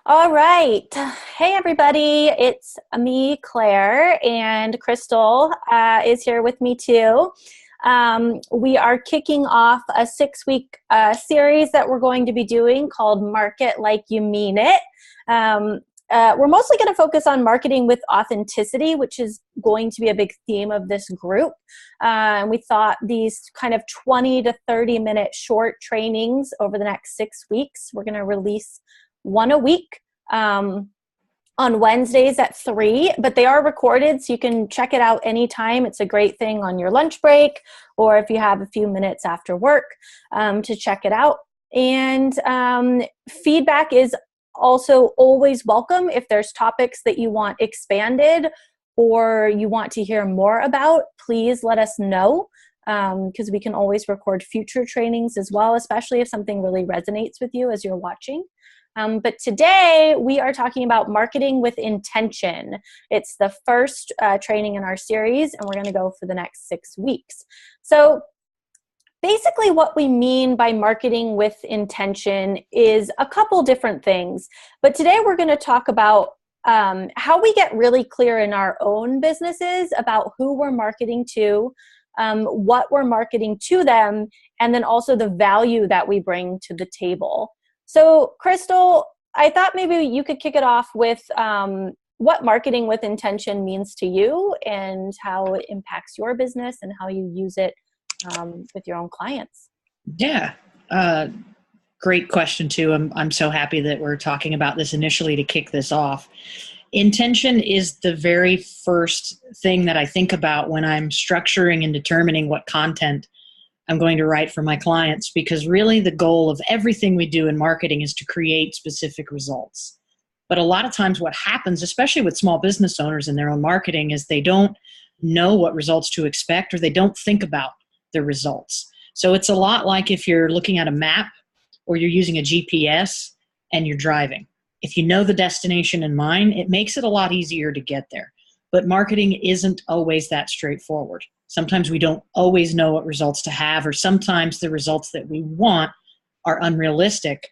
All right. Hey, everybody. It's me, Claire, and Crystal is here with me too. We are kicking off a 6-week series that we're going to be doing called Market Like You Mean It. We're mostly going to focus on marketing with authenticity, which is going to be a big theme of this group. And we thought these kind of 20 to 30-minute short trainings over the next 6 weeks, we're going to release one a week on Wednesdays at 3, but they are recorded, so you can check it out anytime. It's a great thing on your lunch break, or if you have a few minutes after work to check it out. And feedback is also always welcome. If there's topics that you want expanded or you want to hear more about, please let us know, because we can always record future trainings as well, especially if something really resonates with you as you're watching. But today we are talking about marketing with intention. It's the first training in our series, and we're going to go for the next 6 weeks. So basically what we mean by marketing with intention is a couple different things. But today we're going to talk about how we get really clear in our own businesses about who we're marketing to, what we're marketing to them, and then also the value that we bring to the table. So, Crystal, I thought maybe you could kick it off with what marketing with intention means to you and how it impacts your business and how you use it with your own clients. Yeah, great question too. I'm so happy that we're talking about this initially to kick this off. Intention is the very first thing that I think about when I'm structuring and determining what content I'm going to write for my clients, because really the goal of everything we do in marketing is to create specific results. But a lot of times what happens, especially with small business owners in their own marketing, is they don't know what results to expect, or they don't think about the results. So it's a lot like if you're looking at a map or you're using a GPS and you're driving. If you know the destination in mind, it makes it a lot easier to get there. But marketing isn't always that straightforward. Sometimes we don't always know what results to have, or sometimes the results that we want are unrealistic.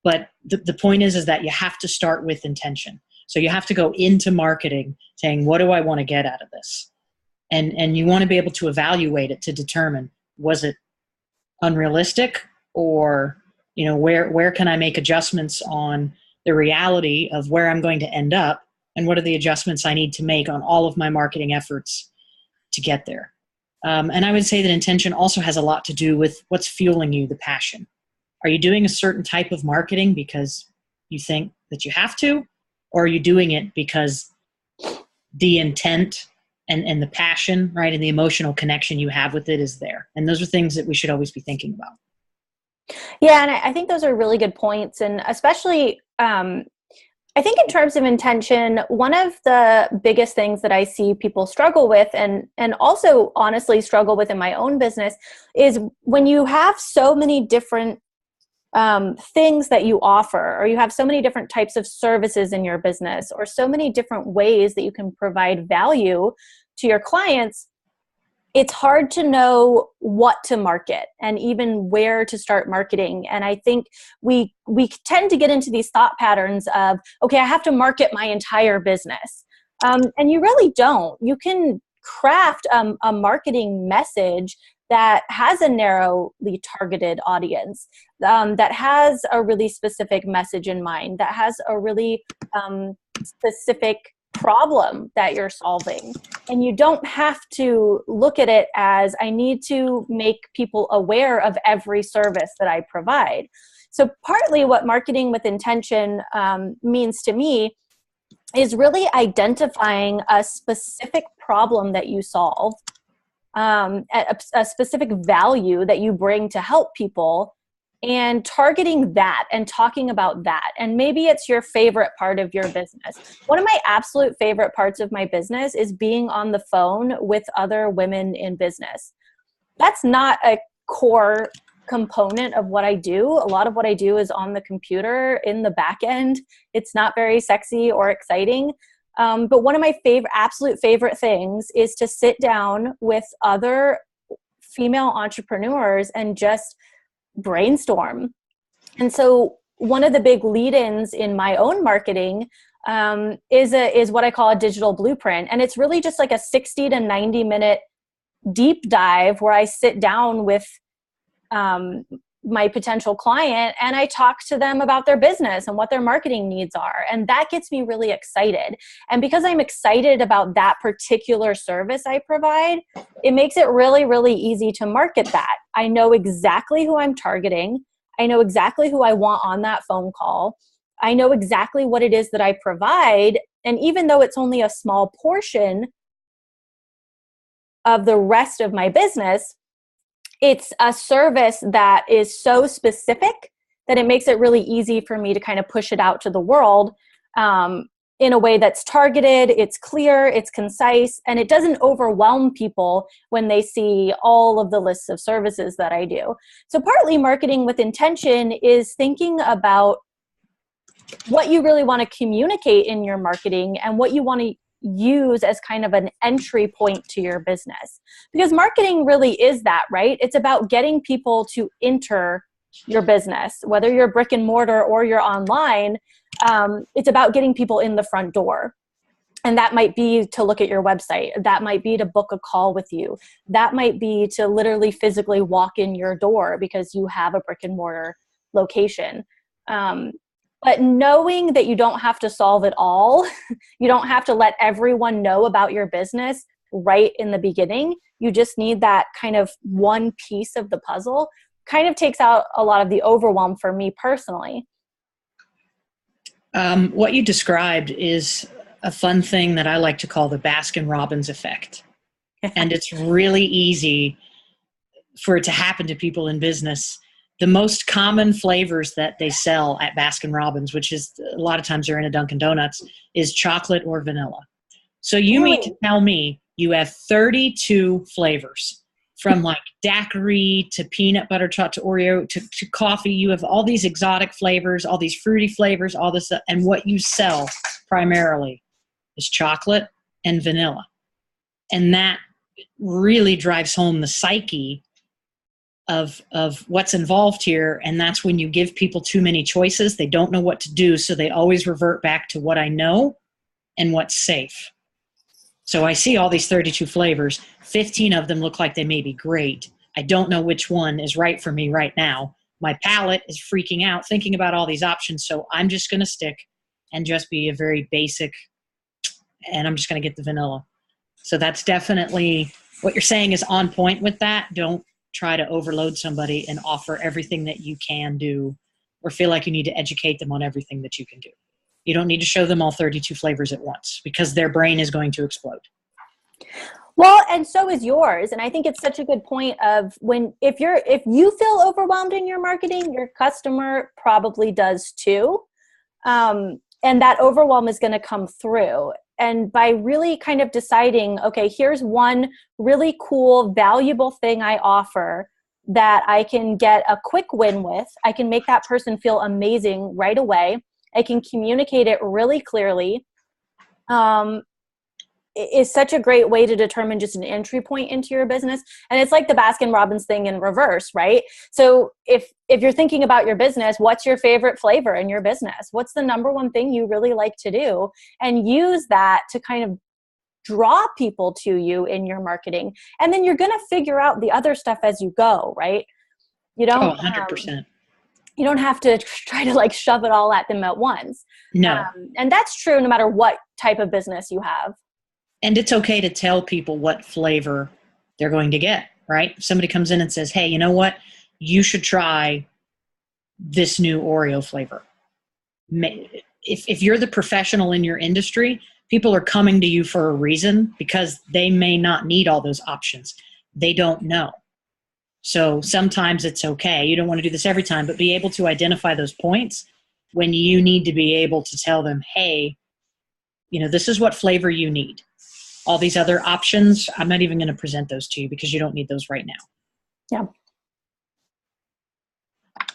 But the point is that you have to start with intention. So you have to go into marketing saying, what do I want to get out of this? And you want to be able to evaluate it to determine, was it unrealistic, or where can I make adjustments on the reality of where I'm going to end up, and what are the adjustments I need to make on all of my marketing efforts to get there. And I would say that intention also has a lot to do with what's fueling you, the passion. Are you doing a certain type of marketing because you think that you have to, or are you doing it because the intent and the passion, right, and the emotional connection you have with it is there? And those are things that we should always be thinking about. Yeah, and I think those are really good points, and especially I think in terms of intention, one of the biggest things that I see people struggle with, and also honestly struggle with in my own business, is when you have so many different things that you offer, or you have so many different types of services in your business, or so many different ways that you can provide value to your clients, it's hard to know what to market and even where to start marketing. And I think we tend to get into these thought patterns of, okay, I have to market my entire business. And you really don't. You can craft a marketing message that has a narrowly targeted audience, that has a really specific message in mind, that has a really specific problem that you're solving. And you don't have to look at it as, I need to make people aware of every service that I provide. So partly what marketing with intention means to me is really identifying a specific problem that you solve, a specific value that you bring to help people, and targeting that and talking about that. And maybe it's your favorite part of your business. One of my absolute favorite parts of my business is being on the phone with other women in business. That's not a core component of what I do. A lot of what I do is on the computer in the back end. It's not very sexy or exciting. But one of my absolute favorite things is to sit down with other female entrepreneurs and just brainstorm. And so one of the big lead-ins in my own marketing is what I call a digital blueprint. And it's really just like a 60 to 90 minute deep dive where I sit down with my potential client and I talk to them about their business and what their marketing needs are. And that gets me really excited. And because I'm excited about that particular service I provide, it makes it really, really easy to market that. I know exactly who I'm targeting. I know exactly who I want on that phone call. I know exactly what it is that I provide. And even though it's only a small portion of the rest of my business, it's a service that is so specific that it makes it really easy for me to kind of push it out to the world in a way that's targeted, it's clear, it's concise, and it doesn't overwhelm people when they see all of the lists of services that I do. So partly marketing with intention is thinking about what you really want to communicate in your marketing and what you want to use as kind of an entry point to your business. Because marketing really is that, right? It's about getting people to enter your business, whether you're brick and mortar or you're online. It's about getting people in the front door. And that might be to look at your website. That might be to book a call with you. That might be to literally physically walk in your door because you have a brick and mortar location. But knowing that you don't have to solve it all, you don't have to let everyone know about your business right in the beginning. You just need that kind of one piece of the puzzle, kind of takes out a lot of the overwhelm for me personally. What you described is a fun thing that I like to call the Baskin-Robbins effect. And it's really easy for it to happen to people in business. The most common flavors that they sell at Baskin-Robbins, which is a lot of times they're in a Dunkin' Donuts, is chocolate or vanilla. So you mean to tell me you have 32 flavors, from like daiquiri to peanut butter to Oreo to coffee. You have all these exotic flavors, all these fruity flavors, all this stuff. And what you sell primarily is chocolate and vanilla. And that really drives home the psyche of what's involved here. And that's when you give people too many choices. They don't know what to do. So they always revert back to what I know and what's safe. So I see all these 32 flavors. 15 of them look like they may be great. I don't know which one is right for me right now. My palate is freaking out thinking about all these options. So I'm just going to stick and just be a very basic, and I'm just going to get the vanilla. So that's definitely what you're saying is on point with that. Don't try to overload somebody and offer everything that you can do or feel like you need to educate them on everything that you can do. You don't need to show them all 32 flavors at once because their brain is going to explode. Well, and so is yours. And I think it's such a good point of if you feel overwhelmed in your marketing, your customer probably does too. And that overwhelm is going to come through. And by really kind of deciding, okay, here's one really cool, valuable thing I offer that I can get a quick win with. I can make that person feel amazing right away. I can communicate it really clearly. Is such a great way to determine just an entry point into your business. And it's like the Baskin-Robbins thing in reverse, right? So if you're thinking about your business, what's your favorite flavor in your business? What's the number one thing you really like to do? And use that to kind of draw people to you in your marketing. And then you're going to figure out the other stuff as you go, right? You don't 100%. You don't have to try to like shove it all at them at once. No. And that's true no matter what type of business you have. And it's okay to tell people what flavor they're going to get, right? If somebody comes in and says, hey, you know what? You should try this new Oreo flavor. If you're the professional in your industry, people are coming to you for a reason because they may not need all those options. They don't know. So sometimes it's okay. You don't want to do this every time, but be able to identify those points when you need to be able to tell them, hey, this is what flavor you need. All these other options, I'm not even going to present those to you because you don't need those right now. Yeah.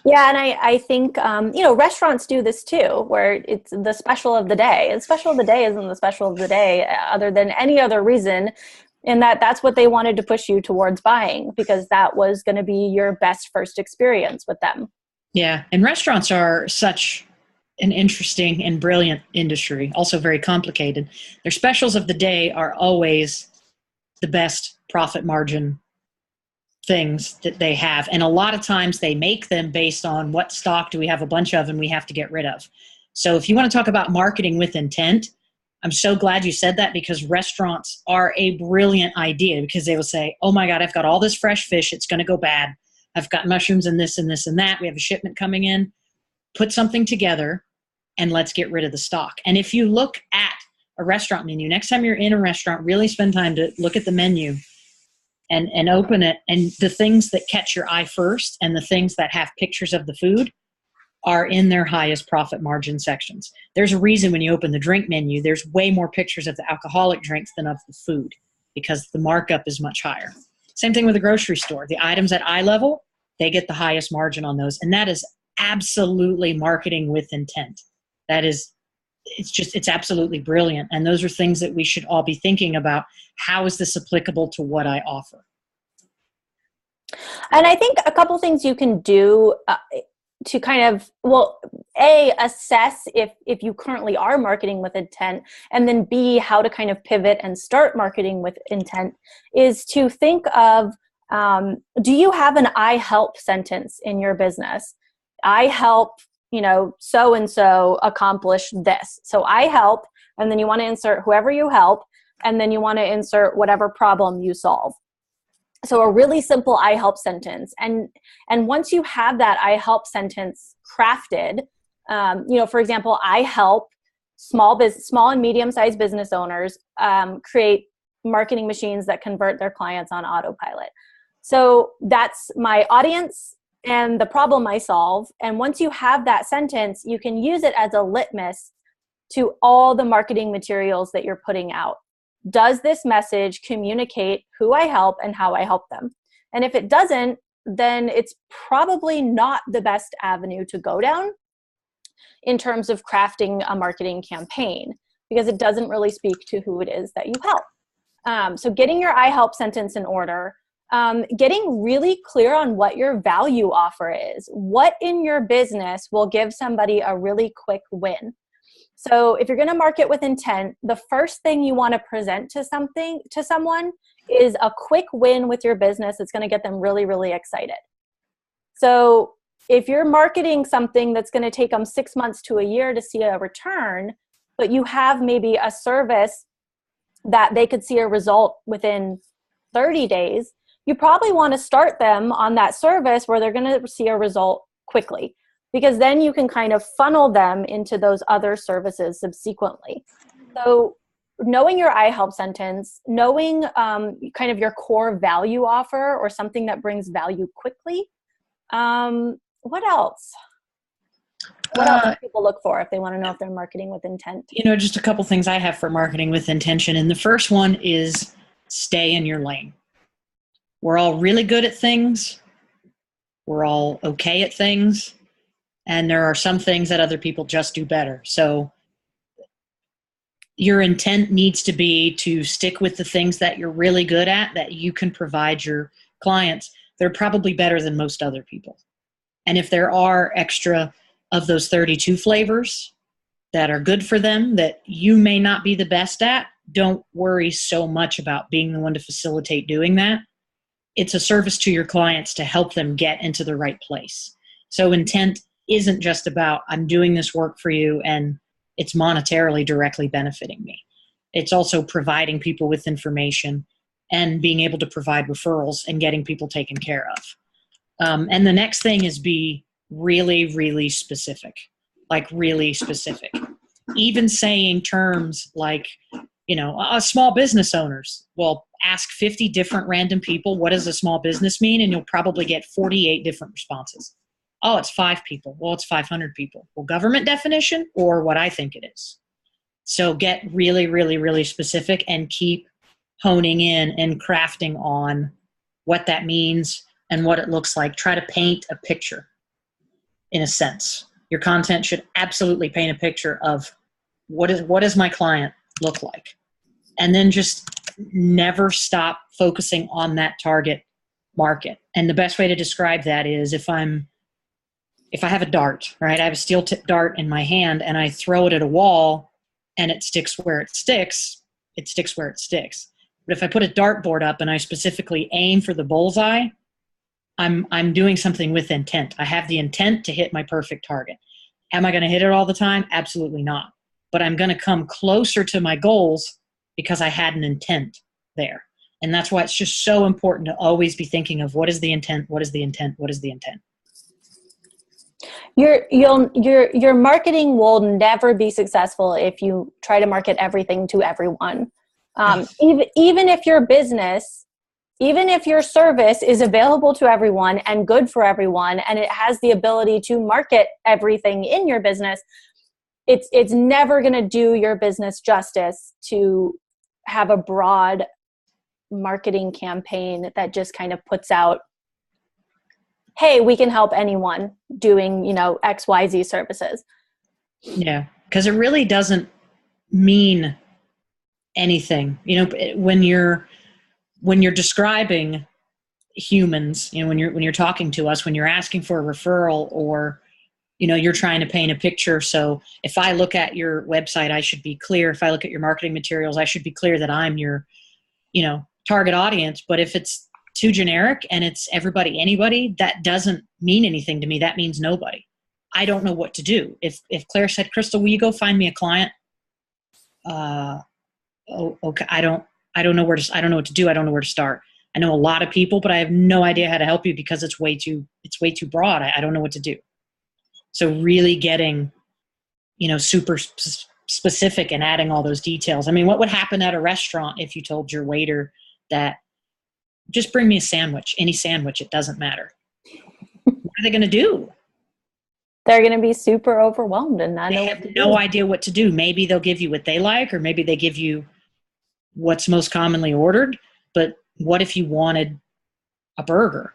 Yeah, and I think, restaurants do this too, where it's the special of the day. And special of the day isn't the special of the day other than any other reason, and that's what they wanted to push you towards buying because that was going to be your best first experience with them. Yeah. And restaurants are such an interesting and brilliant industry, also very complicated. Their specials of the day are always the best profit margin things that they have. And a lot of times they make them based on what stock do we have a bunch of and we have to get rid of. So if you want to talk about marketing with intent, I'm so glad you said that, because restaurants are a brilliant idea, because they will say, oh my God, I've got all this fresh fish. It's going to go bad. I've got mushrooms and this and this and that. We have a shipment coming in. Put something together and let's get rid of the stock. And if you look at a restaurant menu, next time you're in a restaurant, really spend time to look at the menu and open it. And the things that catch your eye first and the things that have pictures of the food are in their highest profit margin sections. There's a reason when you open the drink menu, there's way more pictures of the alcoholic drinks than of the food, because the markup is much higher. Same thing with the grocery store. The items at eye level, they get the highest margin on those. And that is absolutely marketing with intent. It's absolutely brilliant. And those are things that we should all be thinking about. How is this applicable to what I offer? And I think a couple things you can do to kind of, well, A, assess if you currently are marketing with intent, and then B, how to kind of pivot and start marketing with intent, is to think of, do you have an I help sentence in your business? I help, so-and-so accomplish this. So I help, and then you want to insert whoever you help, and then you want to insert whatever problem you solve. So a really simple I help sentence. And once you have that I help sentence crafted, for example, I help small and medium-sized business owners create marketing machines that convert their clients on autopilot. So that's my audience and the problem I solve. And once you have that sentence, you can use it as a litmus to all the marketing materials that you're putting out. Does this message communicate who I help and how I help them? And if it doesn't, then it's probably not the best avenue to go down in terms of crafting a marketing campaign, because it doesn't really speak to who it is that you help. So getting your I help sentence in order, getting really clear on what your value offer is. What in your business will give somebody a really quick win? So if you're going to market with intent, the first thing you want to present to someone is a quick win with your business that's going to get them really, really excited. So if you're marketing something that's going to take them 6 months to a year to see a return, but you have maybe a service that they could see a result within 30 days, you probably want to start them on that service where they're going to see a result quickly, because then you can kind of funnel them into those other services subsequently. So knowing your I help sentence, knowing kind of your core value offer or something that brings value quickly. What else? What else do people look for if they want to know if they're marketing with intent? Just a couple things I have for marketing with intention. And the first one is stay in your lane. We're all really good at things. We're all okay at things. And there are some things that other people just do better. So your intent needs to be to stick with the things that you're really good at, that you can provide your clients. They're probably better than most other people. And if there are extra of those 32 flavors that are good for them that you may not be the best at, don't worry so much about being the one to facilitate doing that. It's a service to your clients to help them get into the right place. So intent isn't just about, I'm doing this work for you and it's monetarily directly benefiting me. It's also providing people with information and being able to provide referrals and getting people taken care of. And the next thing is be really, really specific, like really specific. Even saying terms like, small business owners. Well, ask 50 different random people, what does a small business mean? And you'll probably get 48 different responses. Oh, it's 5 people. Well, it's 500 people. Well, government definition or what I think it is. So get really, really, really specific and keep honing in and crafting on what that means and what it looks like. Try to paint a picture in a sense. Your content should absolutely paint a picture of what does my client look like? And then just never stop focusing on that target market. And the best way to describe that is if I'm if I have a dart, right? I have a steel tip dart in my hand and I throw it at a wall and it sticks where it sticks where it sticks. But if I put a dartboard up and I specifically aim for the bullseye, I'm doing something with intent. I have the intent to hit my perfect target. Am I going to hit it all the time? Absolutely not. But I'm going to come closer to my goals because I had an intent there. And that's why it's just so important to always be thinking of what is the intent, what is the intent, what is the intent. Your marketing will never be successful if you try to market everything to everyone. Even if your business, even if your service is available to everyone and good for everyone, and it has the ability to market everything in your business, it's never going to do your business justice to have a broad marketing campaign that just kind of puts out, hey, we can help anyone doing, XYZ services. Yeah, because it really doesn't mean anything. When you're describing humans, when you're talking to us, when you're asking for a referral, or you're trying to paint a picture. So if I look at your website, I should be clear. If I look at your marketing materials, I should be clear that I'm your target audience. But if it's too generic and it's everybody, anybody, that doesn't mean anything to me. That means nobody. I don't know what to do. If Claire said, Crystal, will you go find me a client? Okay. I don't know what to do. I don't know where to start. I know a lot of people, but I have no idea how to help you because it's way too broad. I don't know what to do. So really getting, super specific and adding all those details. I mean, what would happen at a restaurant if you told your waiter that just bring me a sandwich, any sandwich, it doesn't matter? What are they going to do? They're going to be super overwhelmed and not know what to do. No idea what to do. Maybe they'll give you what they like, or maybe they give you what's most commonly ordered. But what if you wanted a burger?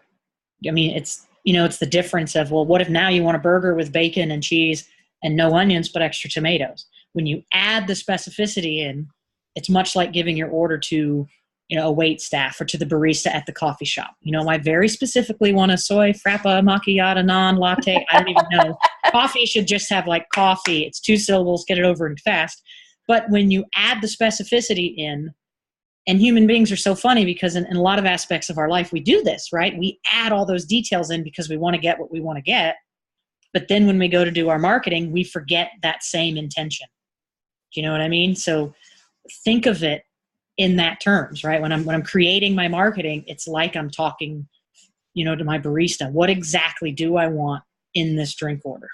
I mean, it's the difference of, well, what if now you want a burger with bacon and cheese and no onions, but extra tomatoes? When you add the specificity in, it's much like giving your order to, a wait staff or to the barista at the coffee shop. I very specifically want a soy frappa macchiato non-latte. I don't even know. Coffee should just have like coffee. It's 2 syllables, get it over and fast. But when you add the specificity in, and human beings are so funny because in a lot of aspects of our life, we do this, right? We add all those details in because we want to get what we want to get. But then when we go to do our marketing, we forget that same intention. Do you know what I mean? So think of it in that terms, right? When I'm creating my marketing, it's like I'm talking, to my barista. What exactly do I want in this drink order?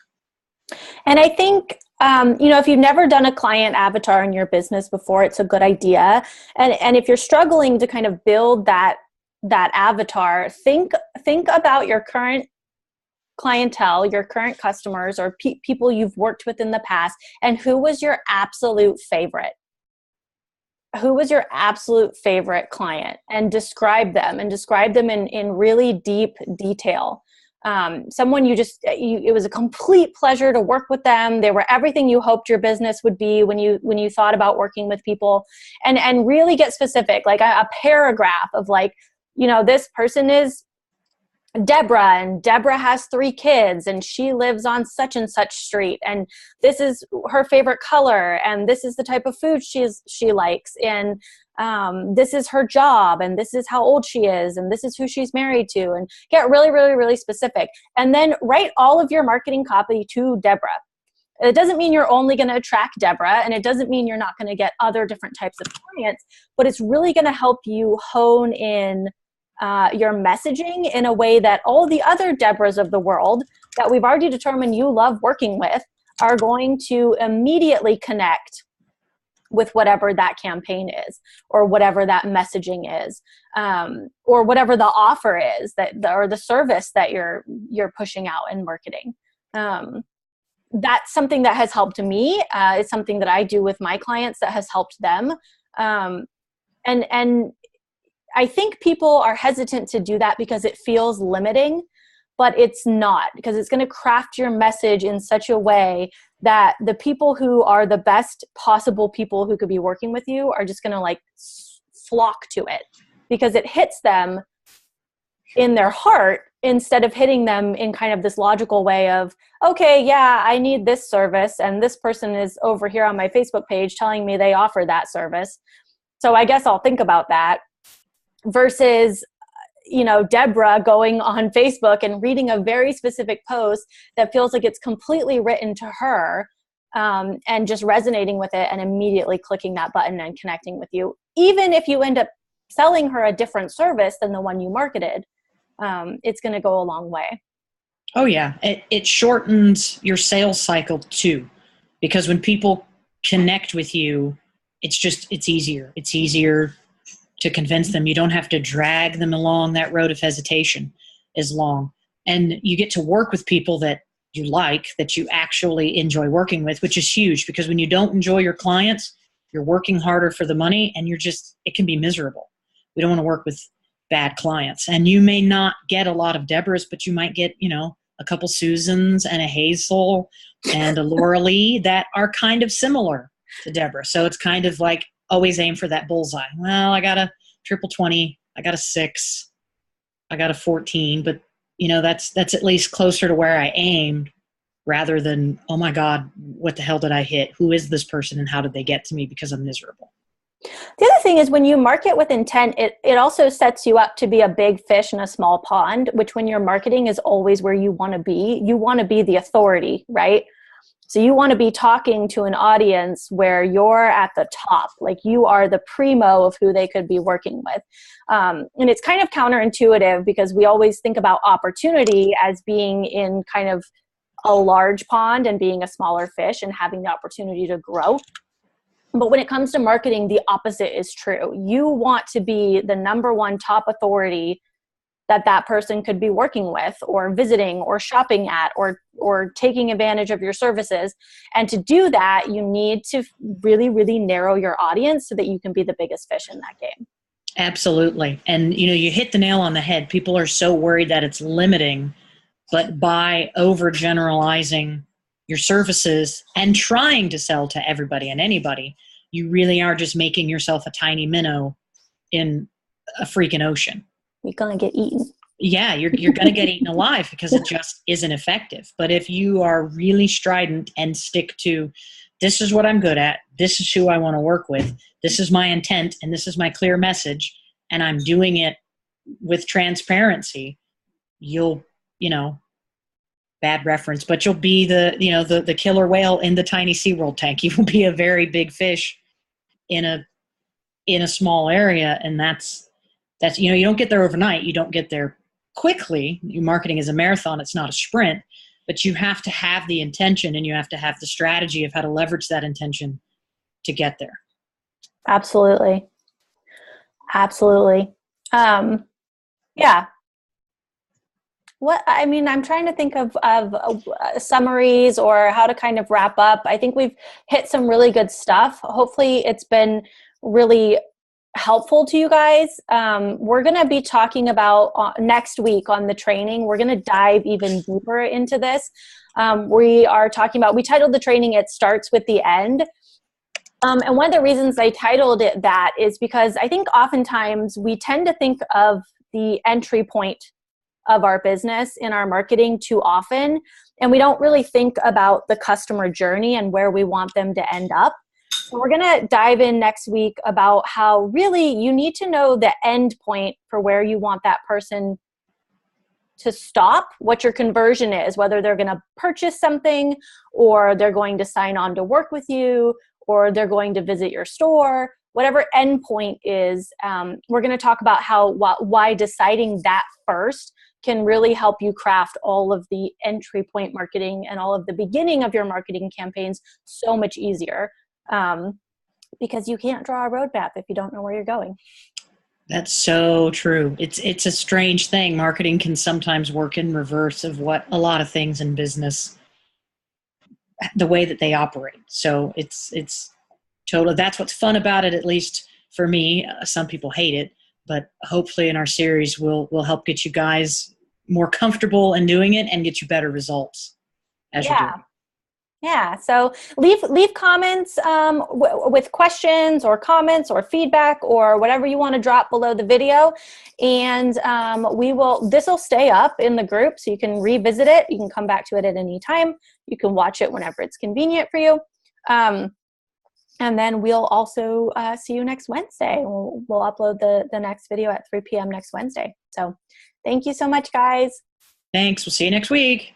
And I think, if you've never done a client avatar in your business before, it's a good idea. And if you're struggling to kind of build that avatar, think about your current clientele, your current customers, or people you've worked with in the past, and who was your absolute favorite? Who was your absolute favorite client? And describe them in really deep detail. Someone it was a complete pleasure to work with them. They were everything you hoped your business would be when you thought about working with people, and really get specific, like a paragraph of like, this person is Deborah, and Deborah has 3 kids, and she lives on such and such street, and this is her favorite color, and this is the type of food she likes, and this is her job, and this is how old she is, and this is who she's married to, and get really, really, really specific. And then write all of your marketing copy to Deborah. It doesn't mean you're only going to attract Deborah, and it doesn't mean you're not going to get other different types of clients, but it's really going to help you hone in your messaging in a way that all the other Deborahs of the world that we've already determined you love working with are going to immediately connect with whatever that campaign is, or whatever that messaging is, or whatever the offer is or the service that you're pushing out in marketing. That's something that has helped me. It's something that I do with my clients that has helped them. And I think people are hesitant to do that because it feels limiting, but it's not, because it's going to craft your message in such a way that the people who are the best possible people who could be working with you are just going to like flock to it because it hits them in their heart, instead of hitting them in kind of this logical way of, okay, yeah, I need this service, and this person is over here on my Facebook page telling me they offer that service, so I guess I'll think about that. Versus, Deborah going on Facebook and reading a very specific post that feels like it's completely written to her, and just resonating with it and immediately clicking that button and connecting with you. Even if you end up selling her a different service than the one you marketed, it's going to go a long way. Oh yeah. It shortens your sales cycle too, because when people connect with you, it's easier. It's easier to convince them. You don't have to drag them along that road of hesitation as long. And you get to work with people that you like, that you actually enjoy working with, which is huge, because when you don't enjoy your clients, you're working harder for the money, and it can be miserable. We don't want to work with bad clients. And you may not get a lot of Deborahs, but you might get, a couple Susans and a Hazel and a Laura Lee that are kind of similar to Deborah. So it's kind of like, always aim for that bullseye. Well, I got a triple 20, I got a 6, I got a 14, but that's at least closer to where I aimed, rather than, oh my God, what the hell did I hit? Who is this person and how did they get to me because I'm miserable? The other thing is, when you market with intent, it also sets you up to be a big fish in a small pond, which when you're marketing is always where you want to be. You want to be the authority, right? So you want to be talking to an audience where you're at the top, like you are the primo of who they could be working with. And it's kind of counterintuitive, because we always think about opportunity as being in kind of a large pond and being a smaller fish and having the opportunity to grow. But when it comes to marketing, the opposite is true. You want to be the number one top authority that person could be working with or visiting or shopping at or taking advantage of your services. And to do that, you need to really, really narrow your audience so that you can be the biggest fish in that game. Absolutely. And, you hit the nail on the head. People are so worried that it's limiting, but by overgeneralizing your services and trying to sell to everybody and anybody, you really are just making yourself a tiny minnow in a freaking ocean. You're going to get eaten. Yeah, you're going to get eaten alive, because it just isn't effective. But if you are really strident and stick to, this is what I'm good at, this is who I want to work with, this is my intent, and this is my clear message, and I'm doing it with transparency, you'll, bad reference, but you'll be the killer whale in the tiny SeaWorld tank. You will be a very big fish in a small area, and that's you don't get there overnight. You don't get there quickly. Your marketing is a marathon. It's not a sprint, but you have to have the intention, and you have to have the strategy of how to leverage that intention to get there. Absolutely. Yeah. I'm trying to think of summaries or how to kind of wrap up. I think we've hit some really good stuff. Hopefully it's been really helpful to you guys. We're going to be talking about next week on the training. We're going to dive even deeper into this. We titled the training, It Starts with the End. And one of the reasons I titled it that is because I think oftentimes we tend to think of the entry point of our business in our marketing too often, and we don't really think about the customer journey and where we want them to end up. So we're going to dive in next week about how really you need to know the end point for where you want that person to stop, what your conversion is, whether they're going to purchase something or they're going to sign on to work with you or they're going to visit your store, whatever end point is. We're going to talk about why deciding that first can really help you craft all of the entry point marketing and all of the beginning of your marketing campaigns so much easier. Because you can't draw a roadmap if you don't know where you're going. That's so true. It's a strange thing. Marketing can sometimes work in reverse of what a lot of things in business, the way that they operate. So it's totally, that's what's fun about it, at least for me. Some people hate it, but hopefully in our series we'll help get you guys more comfortable in doing it and get you better results as you do it. Yeah, so leave comments with questions or comments or feedback or whatever you want to drop below the video, and this will stay up in the group, so you can revisit it. You can come back to it at any time. You can watch it whenever it's convenient for you, and then we'll also see you next Wednesday. We'll upload the next video at 3 p.m. next Wednesday. So thank you so much, guys. Thanks. We'll see you next week.